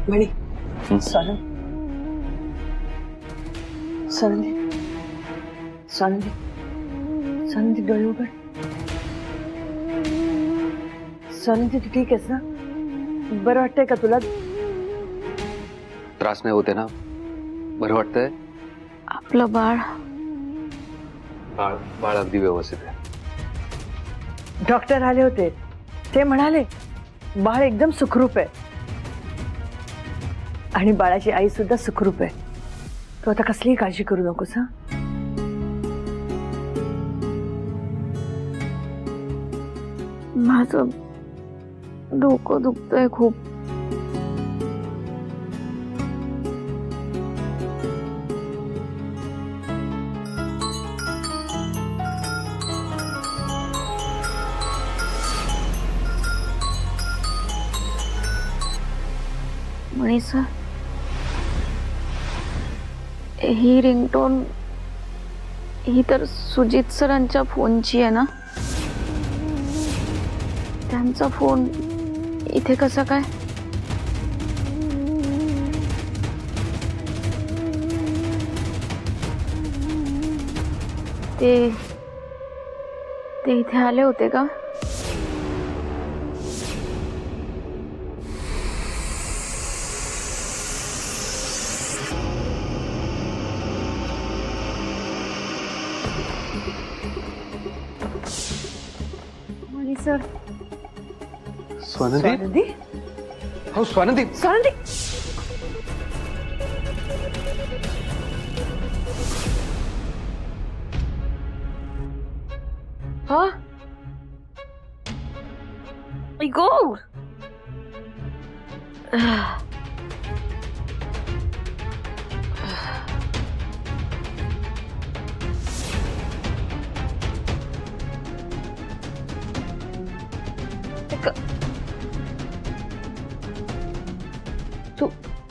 मणि स्वानंद स्वानंदी स्वानंदी स्वानंदी डोळे उघड. स्वानंदी तू ठीक आहेस ना? बरं वाटतंय का तुला? त्रास नाही होते ना? बरं वाटतंय? आपलं बाळ बाळ बाळ अगदी व्यवस्थित आहे. डॉक्टर आले होते, ते म्हणाले बाळ एकदम सुखरूप आहे आणि बाळाची आई सुद्धा सुखरूप आहे. तू आता कसलीही काळजी करू नकोस. हा, माझं डोकं दुखतंय खूप. मणी सर, ही रिंगटोन ही तर सुजित सरांच्या फोनची आहे ना? त्यांचा फोन इथे कसा काय? ते इथे आले होते का? मणी सर, स्वानंदी? स्वानंदी हो स्वानंदी. स्वानंदी हा गो.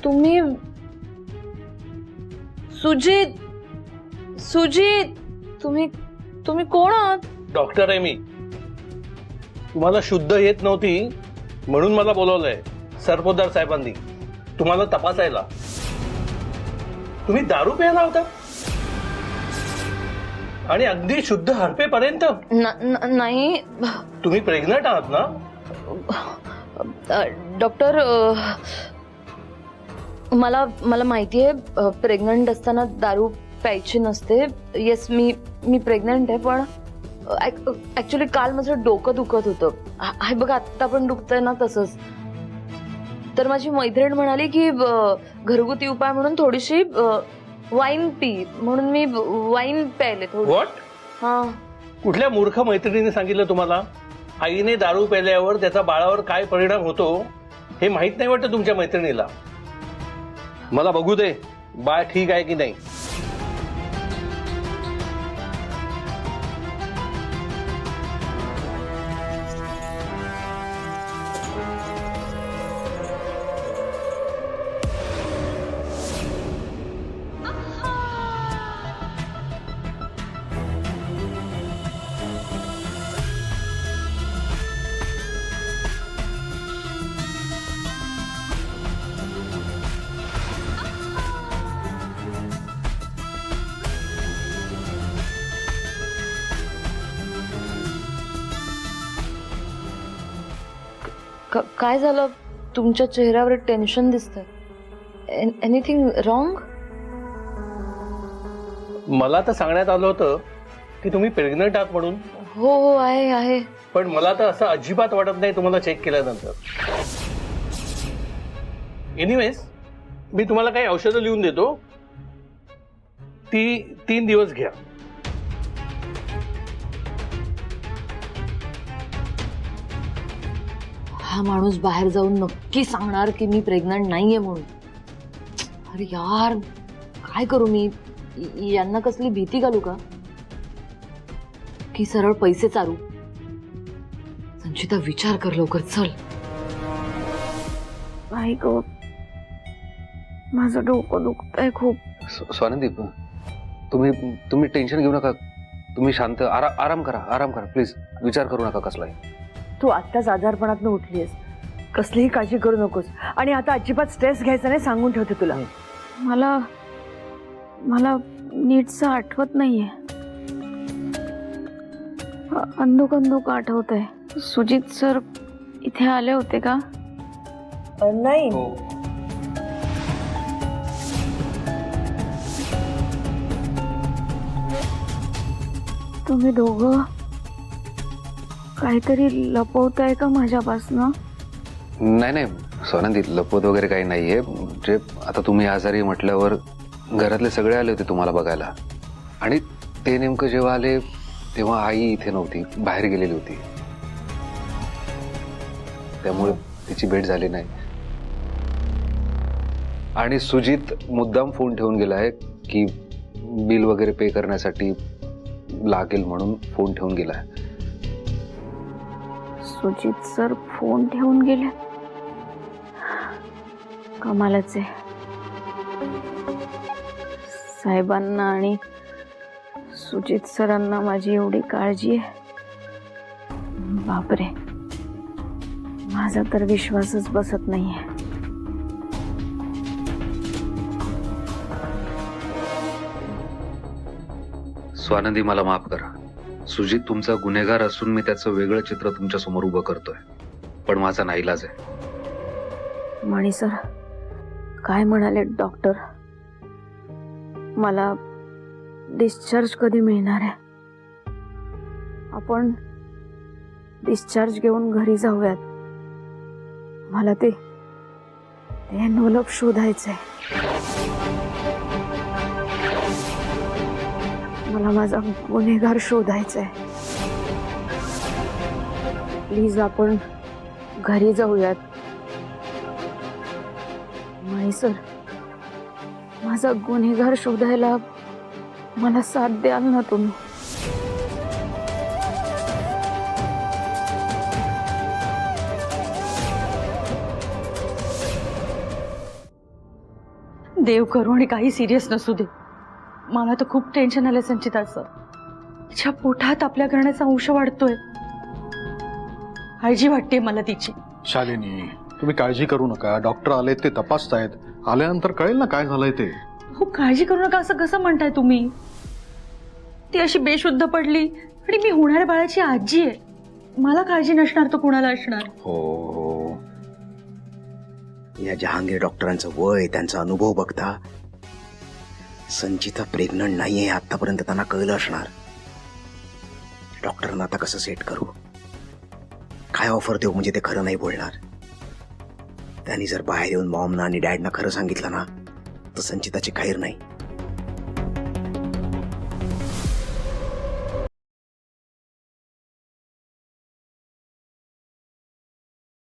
तुम्ही सुजित सुजित तुम्ही तुम्ही कोण आहात? डॉक्टर आहे मी. तुम्हाला शुद्ध येत नव्हती म्हणून मला बोलवलंय सरपोतदार साहेबांनी तुम्हाला तपासायला. तुम्ही दारू प्यायला होता आणि अगदी शुद्ध हरपेपर्यंत. नाही तुम्ही प्रेग्नंट आहात ना? डॉक्टर, मला मला माहिती आहे प्रेग्नंट असताना दारू प्यायची नसते. येस, मी प्रेग्नंट आहे, पण ऍक्च्युली काल माझं डोकं दुखत होतं. हाय बघा, आत्ता पण दुखतंय ना तसंच. तर माझी मैत्रीण म्हणाली की घरगुती उपाय म्हणून थोडीशी वाईन पी, म्हणून मी वाईन प्यायले थोडी. व्हॉट? हा, कुठल्या मूर्ख मैत्रिणीने सांगितलं तुम्हाला? आईने दारू प्यायल्यावर त्याचा बाळावर काय परिणाम होतो हे माहित नाही वाटतं तुमच्या मैत्रिणीला? मला बघू दे बाळ ठीक आहे की नाही. काय झालं? तुमच्या चेहऱ्यावर टेन्शन दिसतंय. Anything wrong? मला तर सांगण्यात आलं होतं की तुम्ही प्रेग्नंट आहात म्हणून. हो हो, आहे आहे. पण मला तर असं अजिबात वाटत नाही तुम्हाला चेक केल्यानंतर. एनिवेज, मी तुम्हाला काही औषधं लिहून देतो, ती 3 दिवस घ्या. हा माणूस बाहेर जाऊन नक्की सांगणार की मी प्रेग्नंट नाहीये म्हणून. अरे यार, काय करू मी? यांना कसली भीती घालू का की सरळ पैसे चारू? संचिता, विचार कर लवकर, चल. आई ग, माझं डोकं दुखतंय खूप. स्वानंदी, तुम्ही टेन्शन घेऊ नका. तुम्ही शांत आराम करा प्लीज. विचार करू नका कसलाही. तू आत्ताच आजारपणातनं उठलीस, कसलीही काळजी करू नकोस आणि आता अजिबात स्ट्रेस घ्यायचा नाही सांगून ठेवते तुला. मला मला नीटचं आठवत नाहीये. अंधुक अंधुक आठवत आहे. सुजित सर इथे आले होते का? नाही. तुम्ही दोघं काहीतरी लपवताय का माझ्यापासनं? नाही नाही स्वानंदी, लपवत वगैरे काही नाहीये. जे आता तुम्ही आजारी म्हटल्यावर घरातले सगळे आले होते तुम्हाला बघायला, आणि ते नेमकं जेव्हा आले तेव्हा आई इथे नव्हती, बाहेर गेलेली होती, त्यामुळे तिची भेट झाली नाही. आणि सुजित मुद्दाम फोन ठेवून गेलाय की बिल वगैरे पे करण्यासाठी लागेल म्हणून फोन ठेवून गेलाय. सुजित सर फोन ठेवून गेले? कमालच आहे. साहेबांना आणि सुजित सरांना माझी एवढी काळजी आहे. बापरे, माझा तर विश्वासच बसत नाहीये. स्वानंदी, मला माफ करा. सुजित तुमचा गुन्हेगार असून मी त्याचं वेगळं चित्र तुमच्या समोर उभं करतोय, पण माझा नाईलाज आहे. मणी सर काय म्हणाले डॉक्टर? मला डिस्चार्ज कधी मिळणार आहे? आपण डिस्चार्ज घेऊन घरी जाऊयात. मला ते एनवलप शोधायचंय. मला माझा गुन्हेगार शोधायचा आहे. प्लीज आपण घरी जाऊयात. मणी सर, माझा गुन्हेगार शोधायला मला साथ द्याल ना तुम्ही? देव करू आणि काही सिरियस नसू दे. मला तर खूप टेन्शन आलंय संचिताचं. तिच्या पोटात आपल्या घराण्याचा अंश वाढतोय. काळजी वाटते मला तिची. शालिनी, तुम्ही काळजी करू नका. डॉक्टर आले, ते तपासतायत. आल्यानंतर कळेल ना काय झालंय ते. हो, काळजी करू नका असं कसं म्हणताय तुम्ही? ती अशी बेशुद्ध पडली आणि मी होणाऱ्या बाळाची आजी आहे. मला काळजी नसणार तर कुणाला असणार? हो, या जहांगीर डॉक्टरांचं वय, त्यांचा अनुभव बघता संचिता प्रेग्नंट नाहीये आतापर्यंत त्यांना कळलं असणार. डॉक्टरांना आता कसं सेट करू, काय ऑफर देऊ म्हणजे ते खरं नाही बोलणार. त्यांनी जर बाहेर येऊन मॉमना आणि डॅडना खरं सांगितलं ना तर संचिताची खैर नाही.